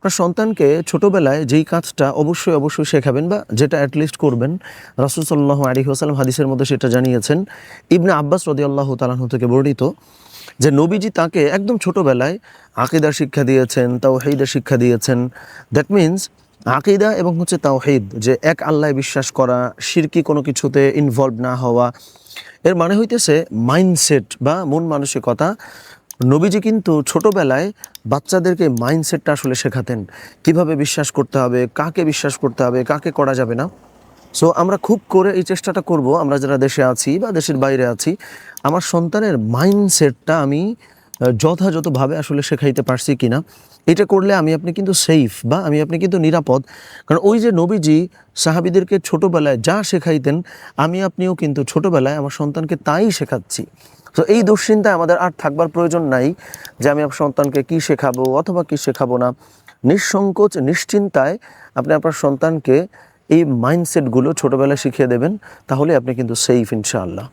আপনার সন্তানকে ছোটোবেলায় যেই কাজটা অবশ্যই শেখাবেন বা যেটা অ্যাটলিস্ট করবেন, রাসূল সাল্লাল্লাহু আলাইহি ওয়াসাল্লাম হাদিসের মধ্যে সেটা জানিয়েছেন। ইবনে আব্বাস রাদিয়াল্লাহু তাআলা আনহু থেকে বর্ণিত যে নবীজি তাকে একদম ছোটোবেলায় আকীদার শিক্ষা দিয়েছেন, তাওহীদের শিক্ষা দিয়েছেন। দ্যাট মিনস আকীদা এবং তাওহীদ, যে এক আল্লাহয় বিশ্বাস করা, শিরকি কোনো কিছুতে ইনভলভ না হওয়া। এর মানে হইতেছে মাইন্ডসেট বা মন মানসিকতা। নবীজি কিন্তু ছোটোবেলায় বাচ্চাদেরকে মাইন্ডসেটটা আসলে শেখাতেন, কিভাবে বিশ্বাস করতে হবে, কাকে বিশ্বাস করতে হবে, কাকে করা যাবে না। সো আমরা খুব করে এই চেষ্টাটা করব, আমরা যারা দেশে আছি বা দেশের বাইরে আছি, আমার সন্তানের মাইন্ডসেটটা আমি যথাযথভাবে আসলে শেখাইতে পারছি কিনা। এটা করলে আমি আপনি কিন্তু সেফ বা আমি আপনি কিন্তু নিরাপদ। কারণ ওই যে নবীজি সাহাবীদেরকে ছোটোবেলায় যা শেখাইতেন, আমি আপনিও কিন্তু ছোটোবেলায় আমার সন্তানকে তাই শেখাচ্ছি। তো এই দুশ্চিন্তায় আমাদের আর থাকবার প্রয়োজন নাই যে আমি আমার সন্তানকে কী শেখাবো অথবা কী শেখাবো না। নিঃসংকোচ নিশ্চিন্তায় আপনি আপনার সন্তানকে এই মাইন্ডসেটগুলো ছোটোবেলায় শিখিয়ে দেবেন, তাহলে আপনি কিন্তু সেফ ইনশাআল্লাহ।